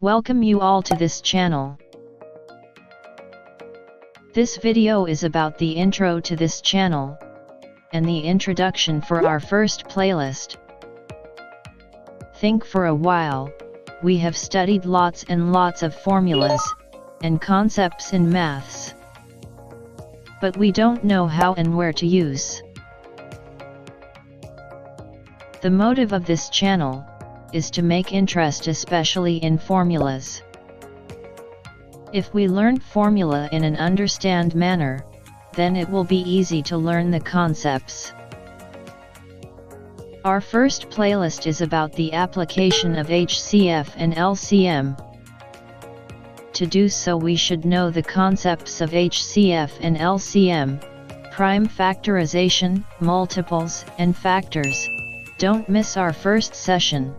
Welcome you all to this channel. This video is about the intro to this channel, and the introduction for our first playlist. Think for a while, we have studied lots and lots of formulas, and concepts in maths. But we don't know how and where to use. The motive of this channel is to make interest especially in formulas. If we learn formula in an understand manner, then it will be easy to learn the concepts. Our first playlist is about the application of HCF and LCM. To do so we should know the concepts of HCF and LCM, prime factorization, multiples, and factors. Don't miss our first session.